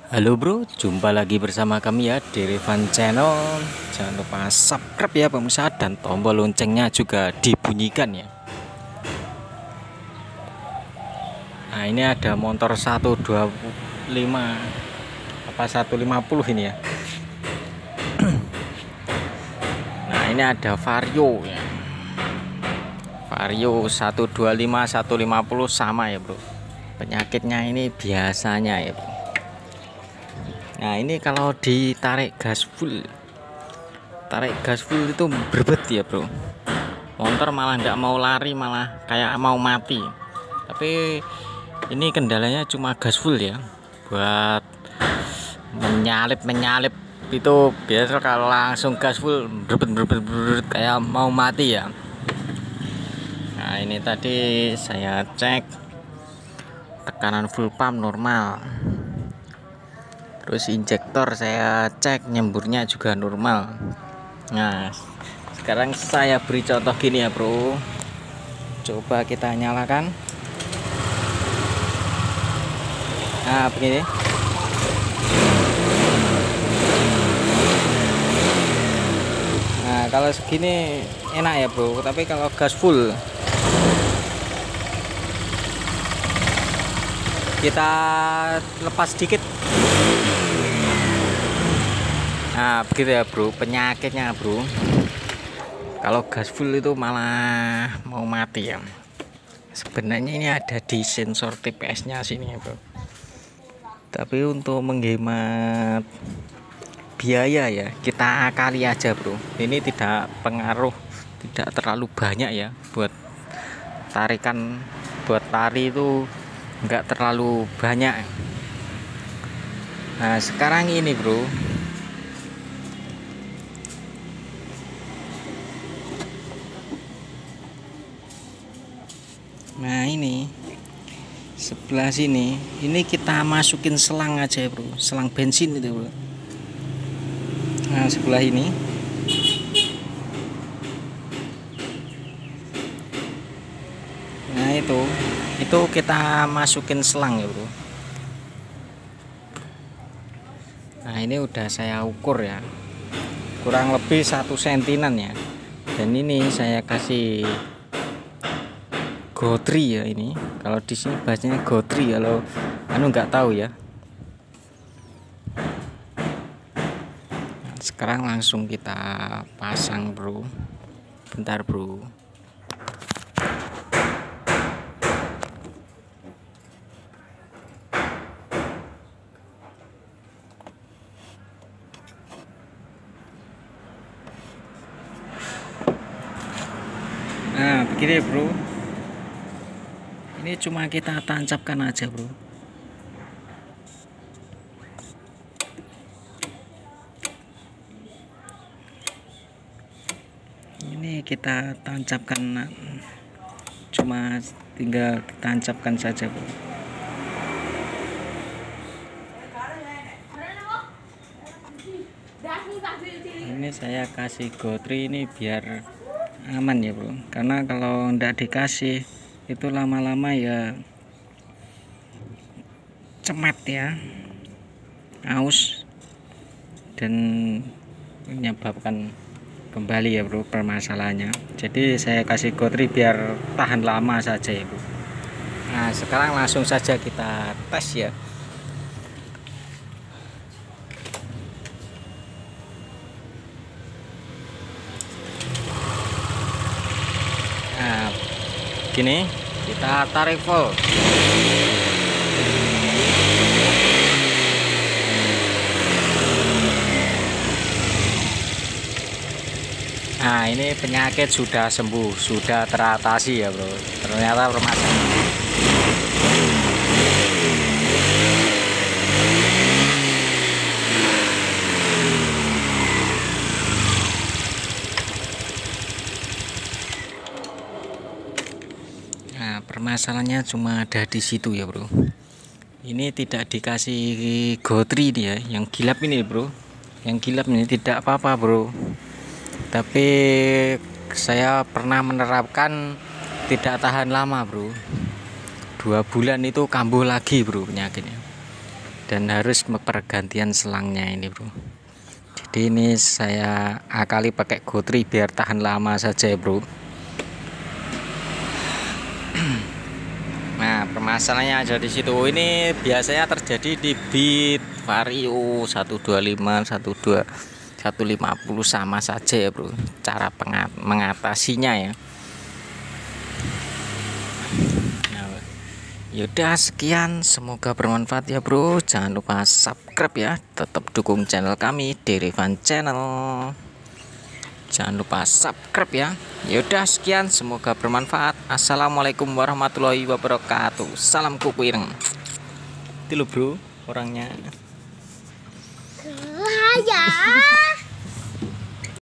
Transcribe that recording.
Halo bro, jumpa lagi bersama kami ya di Revan Channel. Jangan lupa subscribe ya pemirsa, dan tombol loncengnya juga dibunyikan ya. Nah ini ada motor 125 apa 150 ini ya. Nah ini ada Vario ya, Vario 125 150 sama ya bro. Penyakitnya ini biasanya ya bro. Nah ini kalau ditarik gas full, itu berbet ya bro, motor malah nggak mau lari, malah kayak mau mati. Tapi ini kendalanya cuma gas full ya, buat menyalip itu biasa. Kalau langsung gas full berbet kayak mau mati ya. Nah ini tadi saya cek tekanan full pump normal, terus injektor saya cek nyemburnya juga normal. Nah sekarang saya beri contoh gini ya bro, coba kita nyalakan. Nah begini. Nah kalau segini enak ya bro, tapi kalau gas full kita lepas sedikit. Nah begitu ya bro penyakitnya bro, kalau gas full itu malah mau mati ya. Sebenarnya ini ada di sensor TPS nya sini ya bro, tapi untuk menghemat biaya ya kita kali aja bro. Ini tidak pengaruh, tidak terlalu banyak ya, buat tarikan, buat lari itu enggak terlalu banyak. Nah sekarang ini bro, nah ini sebelah sini, ini kita masukin selang aja ya bro, selang bensin itu bro. Nah sebelah ini, nah itu kita masukin selang ya bro. Nah ini udah saya ukur ya, kurang lebih 1 sentinan ya. Dan ini saya kasih gotri ya, ini kalau di sini bahasanya gotri, kalau nggak tahu ya. Sekarang langsung kita pasang bro, bentar bro. Nah begini bro, ini cuma kita tancapkan aja bro. Ini kita tancapkan, cuma tinggal ditancapkan saja bro. Ini saya kasih gotri ini biar aman ya bro, karena kalau ndak dikasih itu lama-lama ya cemat ya, aus, dan menyebabkan kembali ya bro permasalahannya. Jadi saya kasih gotri biar tahan lama saja ya bro. Nah sekarang langsung saja kita tes ya. Nah gini, kita tarik full. Nah ini penyakit sudah sembuh, sudah teratasi ya bro. Ternyata permasalahan. Nah permasalahannya cuma ada di situ ya bro. Ini tidak dikasih gotri dia, yang gilap ini bro. Yang gilap ini tidak apa-apa bro, tapi saya pernah menerapkan tidak tahan lama bro, 2 bulan itu kambuh lagi bro penyakitnya. dan harus pergantian selangnya ini bro. Jadi ini saya akali pakai gotri biar tahan lama saja ya bro. Nah permasalahannya ada di situ. Ini biasanya terjadi di beat Vario 125 150 sama saja ya bro, cara mengatasinya ya. Nah, yaudah sekian, semoga bermanfaat ya bro. Jangan lupa subscribe ya, tetap dukung channel kami Derivan Channel. Jangan lupa subscribe ya. Yaudah sekian, semoga bermanfaat. Assalamualaikum warahmatullahi wabarakatuh. Salam kuku ireng. Itu loh bro orangnya. Ya.